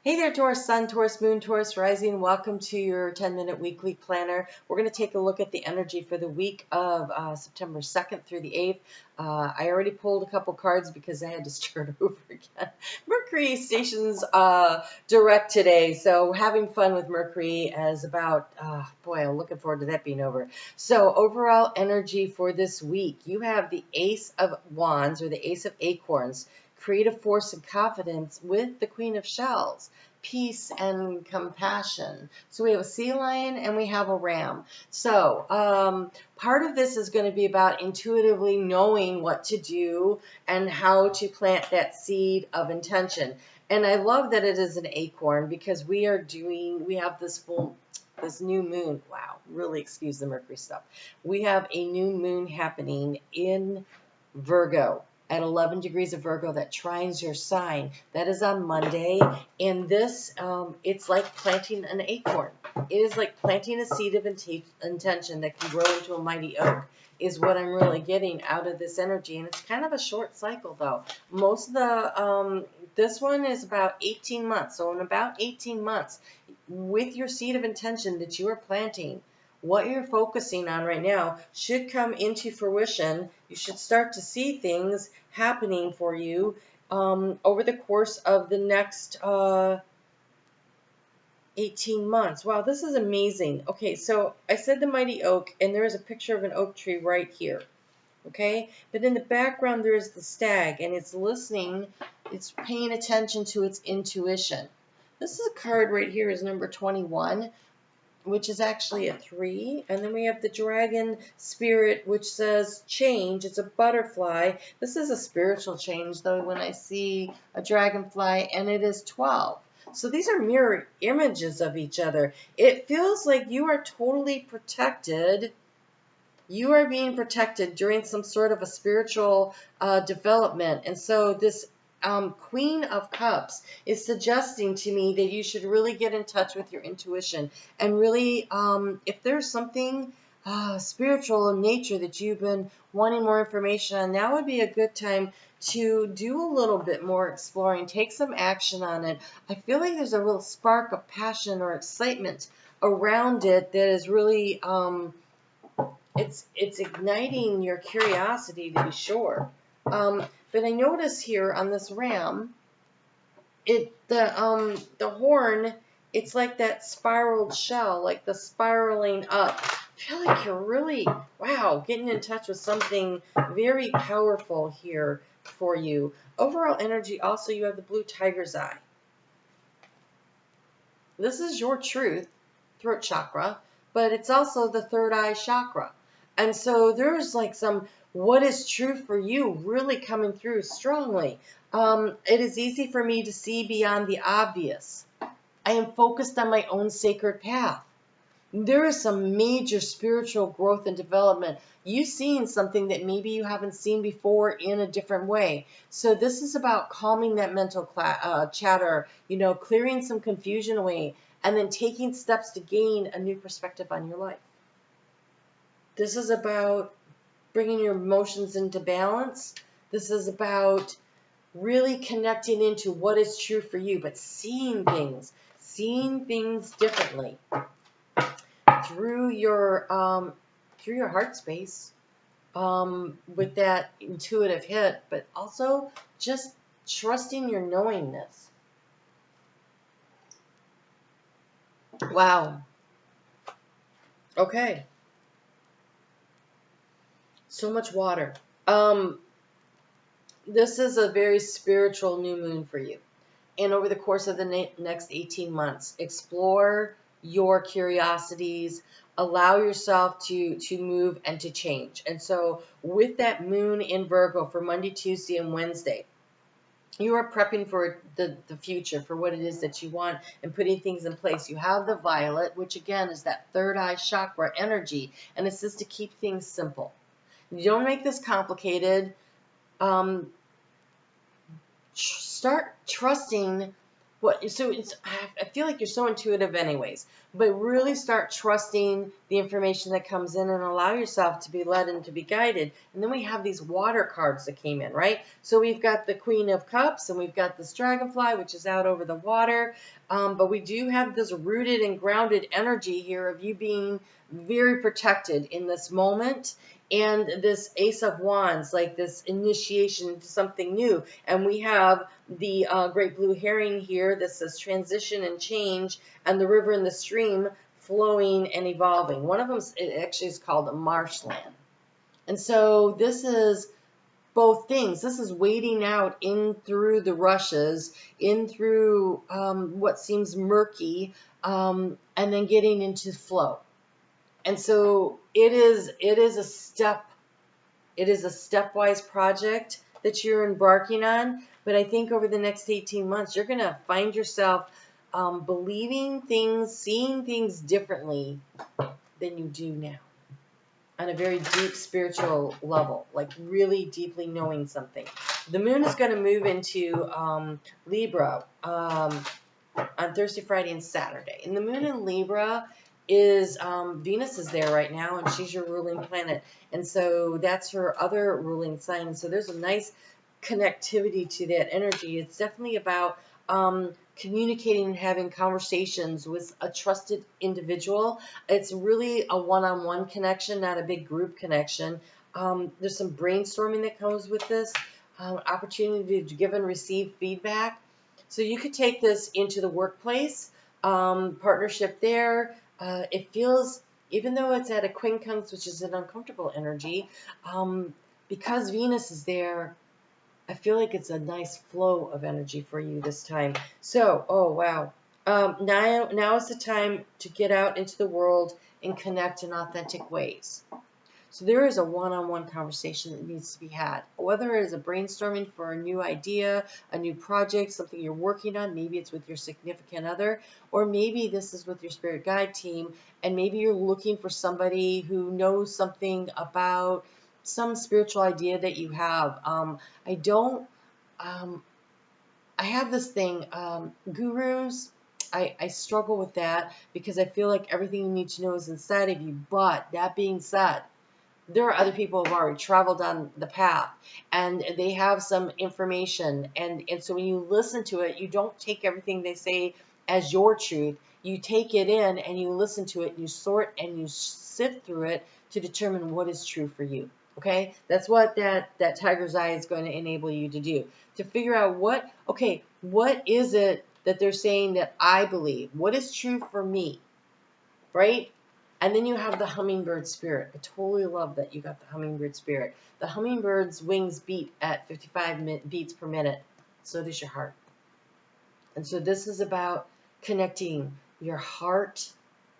Hey there, Taurus Sun, Taurus Moon, Taurus Rising. Welcome to your 10-minute weekly planner. We're going to take a look at the energy for the week of September 2nd through the 8th. I already pulled a couple cards because I had to start over again. Mercury stations direct today, so having fun with Mercury as about, boy, I'm looking forward to that being over. So overall energy for this week, you have the Ace of Wands or the Ace of Acorns. Creative force and confidence with the Queen of Shells, peace and compassion. So we have a sea lion and we have a ram. So part of this is going to be about intuitively knowing what to do and how to plant that seed of intention. And I love that it is an acorn because we have this new moon. Wow, really excuse the Mercury stuff. We have a new moon happening in Virgo at 11 degrees of Virgo that trines your sign. That is on Monday. And this, it's like planting an acorn. It is like planting a seed of intention that can grow into a mighty oak is what I'm really getting out of this energy. And it's kind of a short cycle though. Most of the, this one is about 18 months. So in about 18 months, with your seed of intention that you are planting, what you're focusing on right now should come into fruition. You should start to see things happening for you over the course of the next 18 months. Wow, this is amazing. Okay, so I said the mighty oak, and there is a picture of an oak tree right here. Okay, but in the background there is the stag, and it's listening, it's paying attention to its intuition. This is a card right here is number 21. Which is actually a 3. And then we have the dragon spirit, which says change. It's a butterfly. This is a spiritual change, though, when I see a dragonfly, and it is 12. So these are mirror images of each other. It feels like you are totally protected. You are being protected during some sort of a spiritual development. And so this Queen of Cups is suggesting to me that you should really get in touch with your intuition and really, if there's something spiritual in nature that you've been wanting more information on, now would be a good time to do a little bit more exploring, take some action on it. I feel like there's a real spark of passion or excitement around it that is really, it's igniting your curiosity, to be sure. But I notice here on this ram, the horn, it's like that spiraled shell, like the spiraling up. I feel like you're really, wow, getting in touch with something very powerful here for you. Overall energy, also you have the blue tiger's eye. This is your truth, throat chakra, but it's also the third eye chakra. And so there's like some what is true for you really coming through strongly. It is easy for me to see beyond the obvious. I am focused on my own sacred path. There is some major spiritual growth and development. You've seen something that maybe you haven't seen before in a different way. So this is about calming that mental chatter, clearing some confusion away, and then taking steps to gain a new perspective on your life. This is about bringing your emotions into balance. This is about really connecting into what is true for you, but seeing things differently through your heart space, with that intuitive hit, but also just trusting your knowingness. Wow. Okay. So much water. This is a very spiritual new moon for you. And over the course of the next 18 months, explore your curiosities, allow yourself to move and to change. And so with that moon in Virgo for Monday, Tuesday, and Wednesday, you are prepping for the future, for what it is that you want and putting things in place. You have the violet, which again is that third eye chakra energy, and it's just to keep things simple. You don't make this complicated. Start trusting So I feel like you're so intuitive anyways, but really start trusting the information that comes in and allow yourself to be led and to be guided. And then we have these water cards that came in, right? So we've got the Queen of Cups and we've got this dragonfly, which is out over the water. But we do have this rooted and grounded energy here of you being very protected in this moment. And this Ace of Wands, like this initiation into something new. And we have the great blue herring here that says transition and change, and the river and the stream flowing and evolving. One of them actually is called a marshland. And so this is both things. This is wading out in through the rushes, in through what seems murky, and then getting into flow. And so it is a stepwise project that you're embarking on. But I think over the next 18 months, you're going to find yourself believing things, seeing things differently than you do now, on a very deep spiritual level, like really deeply knowing something. The moon is going to move into Libra on Thursday, Friday, and Saturday. And the moon in Libra is Venus is there right now, and she's your ruling planet. And so that's her other ruling sign. So there's a nice connectivity to that energy. It's definitely about communicating and having conversations with a trusted individual. It's really a one-on-one connection, not a big group connection. There's some brainstorming that comes with this, opportunity to give and receive feedback. So you could take this into the workplace, partnership there. It feels, even though it's at a quincunx, which is an uncomfortable energy, because Venus is there, I feel like it's a nice flow of energy for you this time. So, oh wow. Now is the time to get out into the world and connect in authentic ways. So there is a one-on-one conversation that needs to be had. Whether it is a brainstorming for a new idea, a new project, something you're working on, maybe it's with your significant other, or maybe this is with your spirit guide team, and maybe you're looking for somebody who knows something about some spiritual idea that you have. I have this thing, gurus. I struggle with that because I feel like everything you need to know is inside of you. But that being said, there are other people who have already traveled down the path and they have some information. And so when you listen to it, you don't take everything they say as your truth. You take it in and you listen to it, and you sort and you sift through it to determine what is true for you. Okay, that's what that tiger's eye is going to enable you to do, to figure out what is it that they're saying that I believe? What is true for me, right? And then you have the hummingbird spirit. I totally love that you got the hummingbird spirit. The hummingbird's wings beat at 55 beats per minute. So does your heart. And so this is about connecting your heart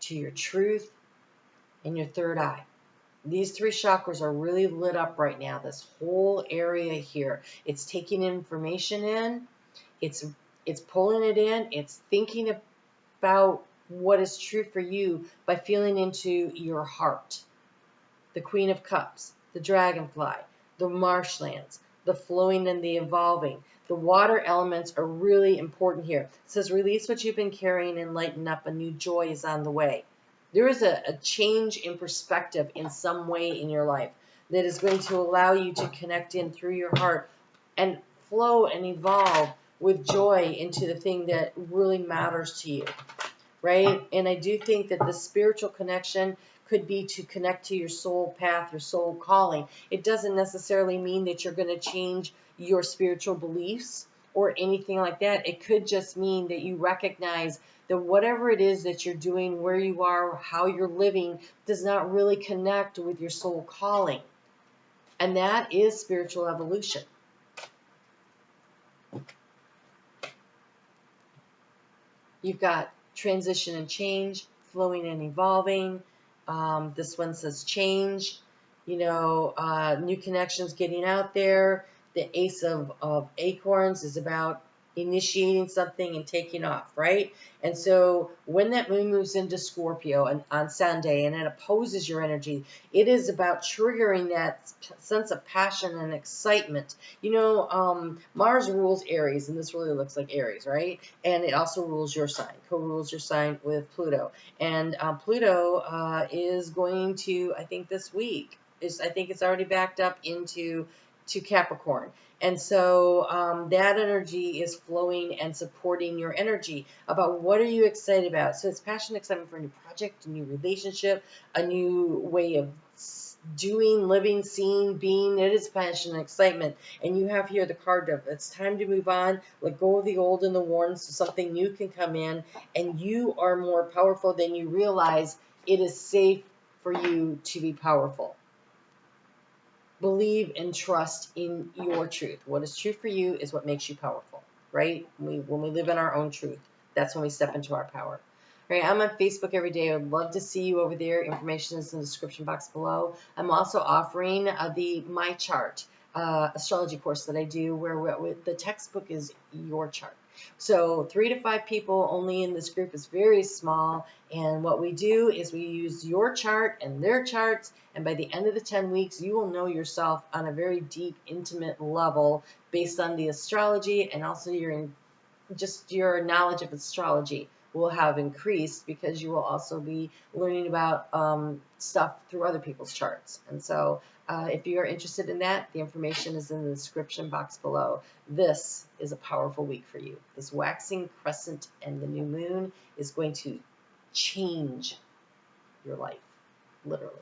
to your truth and your third eye. These three chakras are really lit up right now. This whole area here. It's taking information in. It's pulling it in. It's thinking about what is true for you by feeling into your heart. The Queen of Cups, the Dragonfly, the marshlands, the flowing and the evolving. The water elements are really important here. It says, release what you've been carrying and lighten up. A new joy is on the way. There is a change in perspective in some way in your life that is going to allow you to connect in through your heart and flow and evolve with joy into the thing that really matters to you, right? And I do think that the spiritual connection could be to connect to your soul path, your soul calling. It doesn't necessarily mean that you're going to change your spiritual beliefs or anything like that. It could just mean that you recognize that whatever it is that you're doing, where you are, how you're living, does not really connect with your soul calling. And that is spiritual evolution. You've got transition and change, flowing and evolving. This one says change, new connections getting out there. The Ace of Acorns is about initiating something and taking off, right? And so when that moon moves into Scorpio on Sunday and it opposes your energy, it is about triggering that sense of passion and excitement. You know, Mars rules Aries, and this really looks like Aries, right? And it also rules your sign, co-rules your sign with Pluto. And Pluto is going to, I think this week, I think it's already backed up into Capricorn. And so that energy is flowing and supporting your energy about what are you excited about. So it's passion, excitement for a new project, a new relationship, a new way of doing, living, seeing, being. It is passion and excitement. And you have here the card of it's time to move on, let go of the old and the worn so something new can come in. And you are more powerful than you realize. It is safe for you to be powerful. Believe and trust in your truth. What is true for you is what makes you powerful, right? When we live in our own truth, that's when we step into our power. Right, I'm on Facebook every day. I would love to see you over there. Information is in the description box below. I'm also offering the My Chart astrology course that I do where the textbook is your chart. So 3 to 5 people only in this group. Is very small. And what we do is we use your chart and their charts. And by the end of the 10 weeks, you will know yourself on a very deep, intimate level based on the astrology, and also just your knowledge of astrology will have increased because you will also be learning about stuff through other people's charts. And so if you are interested in that, the information is in the description box below. This is a powerful week for you. This waxing crescent and the new moon is going to change your life, literally.